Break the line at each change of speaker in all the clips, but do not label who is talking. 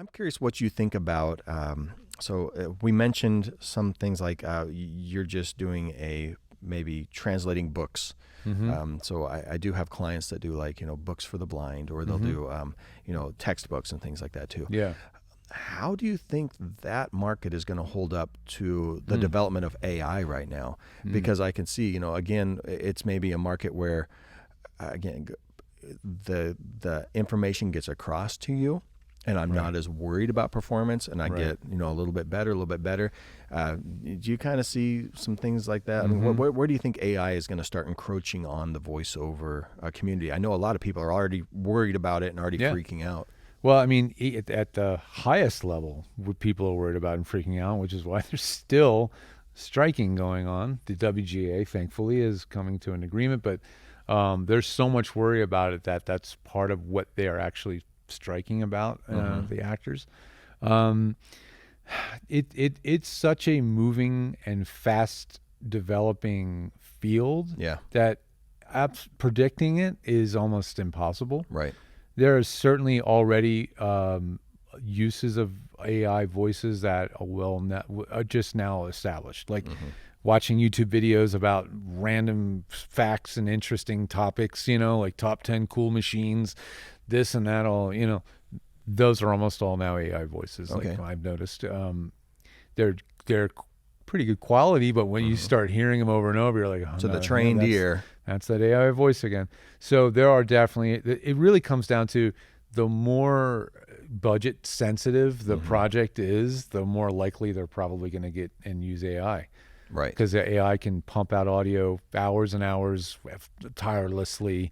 I'm curious what you think about. We mentioned some things like you're just doing maybe translating books. So I do have clients that do like books for the blind, or they'll do textbooks and things like that too.
Yeah.
How do you think that market is going to hold up to the development of AI right now? Because I can see, again, it's maybe a market where, again, the information gets across to you, and I'm not as worried about performance, and I get a little bit better. Do you kind of see some things like that? I mean, where do you think AI is going to start encroaching on the voiceover community? I know a lot of people are already worried about it and already freaking out.
Well, I mean, at the highest level, what people are worried about and freaking out, which is why there's still striking going on. The WGA, thankfully, is coming to an agreement, but there's so much worry about it that's part of what they are actually striking about, the actors. It's such a moving and fast developing field that predicting it is almost impossible.
Right.
There are certainly already uses of AI voices that are just now established, like watching YouTube videos about random facts and interesting topics, like top 10 cool machines, this and that, all, those are almost all now AI voices. Like I've noticed, they're pretty good quality, but when you start hearing them over and over, you're like,
the trained ear.
That's that AI voice again. So there are definitely, it really comes down to the more budget sensitive the project is, the more likely they're probably going to get and use AI.
Right.
Because the AI can pump out audio hours and hours tirelessly,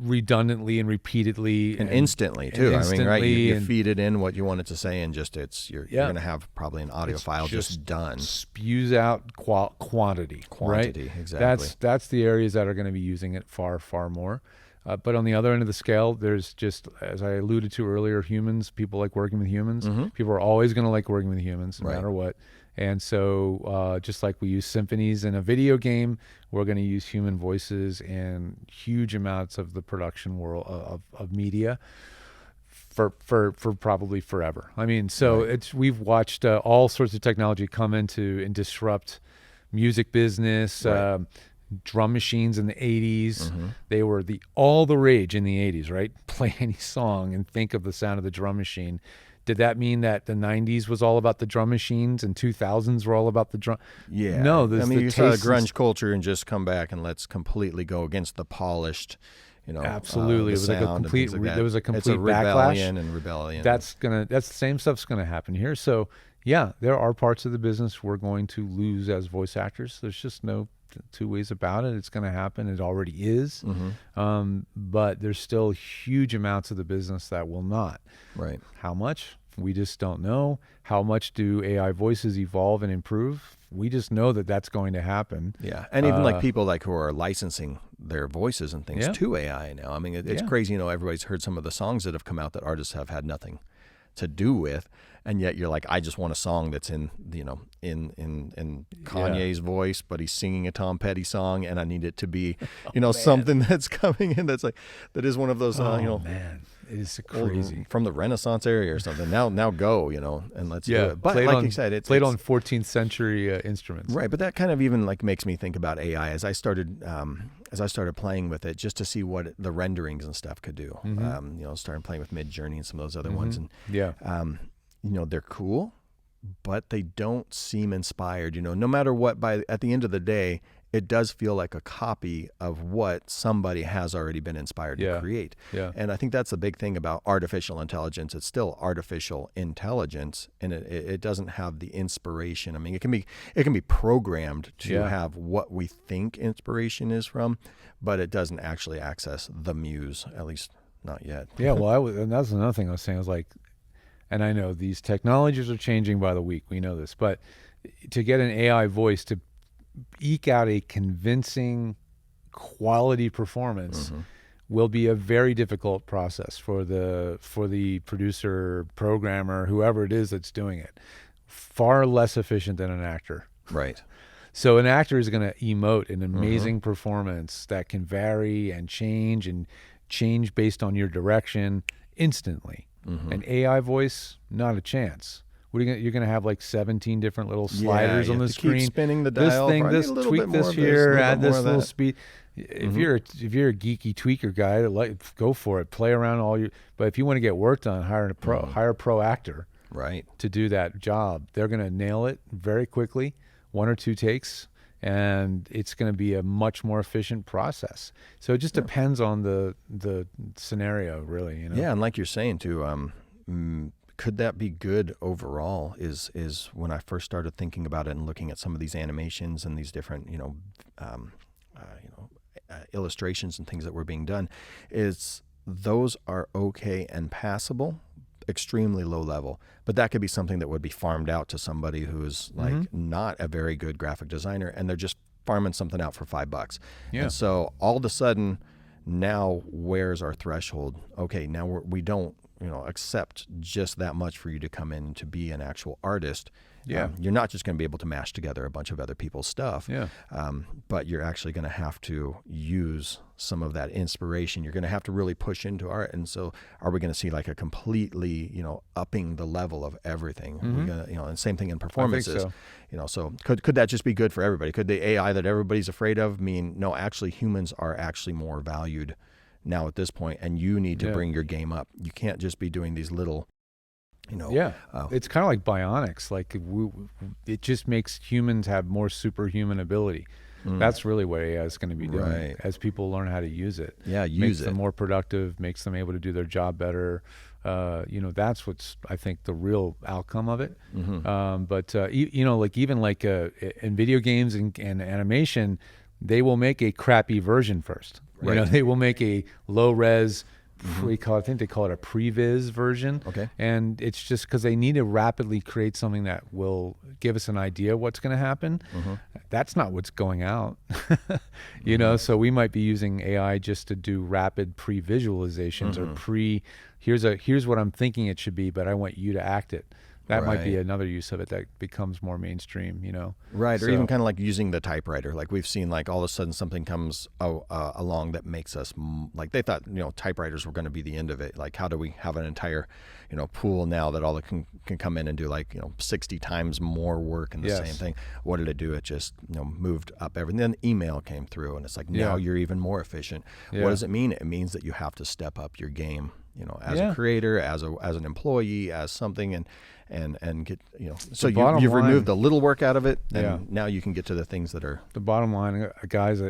redundantly and repeatedly
and instantly too.
Instantly,
I mean, right? You feed it in what you want it to say, and just you're going to have probably an audio file just done.
Spews out quantity. Right?
Exactly.
That's the areas that are going to be using it far more. But on the other end of the scale, there's just, as I alluded to earlier, humans. People like working with humans. People are always going to like working with humans, no matter what. And so just like we use symphonies in a video game, we're going to use human voices in huge amounts of the production world of media for probably forever. I mean, so we've watched all sorts of technology come into and disrupt music business. Drum machines in the 80s, they were all the rage in the 80s, right? Play any song and think of the sound of the drum machine. Did that mean that the 90s was all about the drum machines and 2000s were all about the drum?
Yeah.
No,
you saw the grunge culture and just come back and let's completely go against the polished,
absolutely. It was like a complete, there was a complete
it's a
backlash.
rebellion.
That's the same stuff's going to happen here. So yeah, there are parts of the business we're going to lose as voice actors. There's just no two ways about it. It's going to happen. It already is. But there's still huge amounts of the business that will not.
Right.
How much? We just don't know. How much do AI voices evolve and improve? We just know that that's going to happen.
Yeah. And even like people who are licensing their voices and things to AI now. I mean, it's crazy. Everybody's heard some of the songs that have come out that artists have had nothing to do with, and yet you're like, I just want a song that's in in Kanye's voice, but he's singing a Tom Petty song, and I need it to be something that's coming in that is one of those
man, it is crazy,
from the Renaissance area or something. Now go and let's do it. But like you said, it's
played on 14th century instruments,
right? But that kind of even makes me think about AI as I started playing with it, just to see what the renderings and stuff could do. Starting playing with Midjourney and some of those other ones, and they're cool, but they don't seem inspired. No matter what, at the end of the day, it does feel like a copy of what somebody has already been inspired to create.
Yeah.
And I think that's the big thing about artificial intelligence. It's still artificial intelligence, and it doesn't have the inspiration. I mean, it can be programmed to have what we think inspiration is from, but it doesn't actually access the muse, at least not yet.
Yeah, well, and that's another thing I was saying. I was like, and I know these technologies are changing by the week. We know this, but to get an AI voice to eke out a convincing quality performance will be a very difficult process for the producer, programmer, whoever it is that's doing it. Far less efficient than an actor.
Right.
So an actor is going to emote an amazing performance that can vary and change based on your direction instantly. An AI voice, not a chance. What are you're going to have like 17 different little sliders on the screen.
Keep spinning the
This
dial.
thing, this tweak this here, add this little speed. If you're a geeky tweaker guy, go for it. Play around all your. But if you want to get work done, hire a pro actor.
Right.
To do that job. They're going to nail it very quickly, 1 or 2 takes, and it's going to be a much more efficient process. So it just depends on the scenario, really. You know?
Yeah, and like you're saying too, could that be good overall? Is when I first started thinking about it and looking at some of these animations and these different illustrations and things that were being done, is those are okay and passable. Extremely low level, but that could be something that would be farmed out to somebody who's like not a very good graphic designer, and they're just farming something out for $5. Yeah. And so all of a sudden, now where's our threshold? Okay, now we don't accept just that much for you to come in to be an actual artist.
Yeah.
You're not just going to be able to mash together a bunch of other people's stuff.
Yeah.
But you're actually going to have to use some of that inspiration. You're going to have to really push into art. And so are we going to see like a completely, upping the level of everything? We're gonna, and same thing in performances.
I think so.
So could that just be good for everybody? Could the AI that everybody's afraid of mean, no, actually humans are actually more valued now at this point, and you need to bring your game up. You can't just be doing these little,
it's kind of like bionics. Like it just makes humans have more superhuman ability. That's really what AI is going to be doing as people learn how to use it.
Yeah,
makes them more productive, makes them able to do their job better. That's what's, I think, the real outcome of it. But in video games and animation, they will make a crappy version first. They will make a low res. I think they call it a previs version.
Okay.
And it's just because they need to rapidly create something that will give us an idea of what's going to happen. That's not what's going out. So we might be using AI just to do rapid pre-visualizations or here's what I'm thinking it should be, but I want you to act it. That might be another use of it that becomes more mainstream,
Right, or even kind of like using the typewriter. Like we've seen, like all of a sudden something comes along that makes us like they thought, typewriters were going to be the end of it. Like how do we have an entire, pool now that all it can come in and do 60 times more work in the same thing? What did it do? It just moved up everything. Then email came through, and it's like now you're even more efficient. What does it mean? It means that you have to step up your game. As a creator, as an employee, as something, and get so you've removed the little work out of it, and now you can get to the things that are
the bottom line. Guys,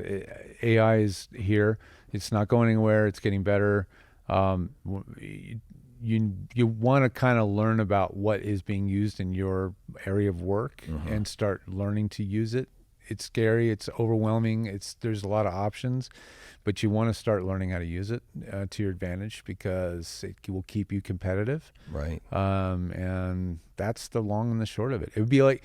AI is here. It's not going anywhere. It's getting better. You want to kind of learn about what is being used in your area of work and start learning to use it. It's scary. It's overwhelming. There's a lot of options, but you want to start learning how to use it to your advantage because it will keep you competitive.
Right.
And that's the long and the short of it. It'd be like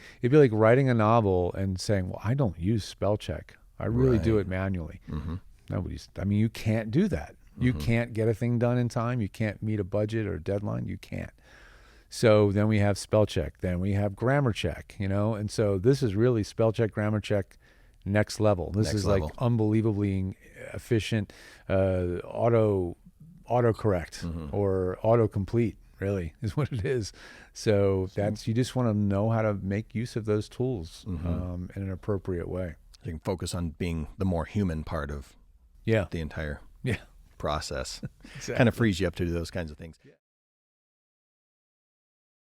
writing a novel and saying, "Well, I don't use spell check. I really do it manually." You can't do that. You can't get a thing done in time. You can't meet a budget or deadline. You can't. So then we have spell check, then we have grammar check, and so this is really spell check, grammar check, next level. This is like unbelievably efficient autocorrect or autocomplete, really, is what it is. So you just want to know how to make use of those tools in an appropriate way.
You can focus on being the more human part of the entire process. Exactly. Kind of frees you up to do those kinds of things.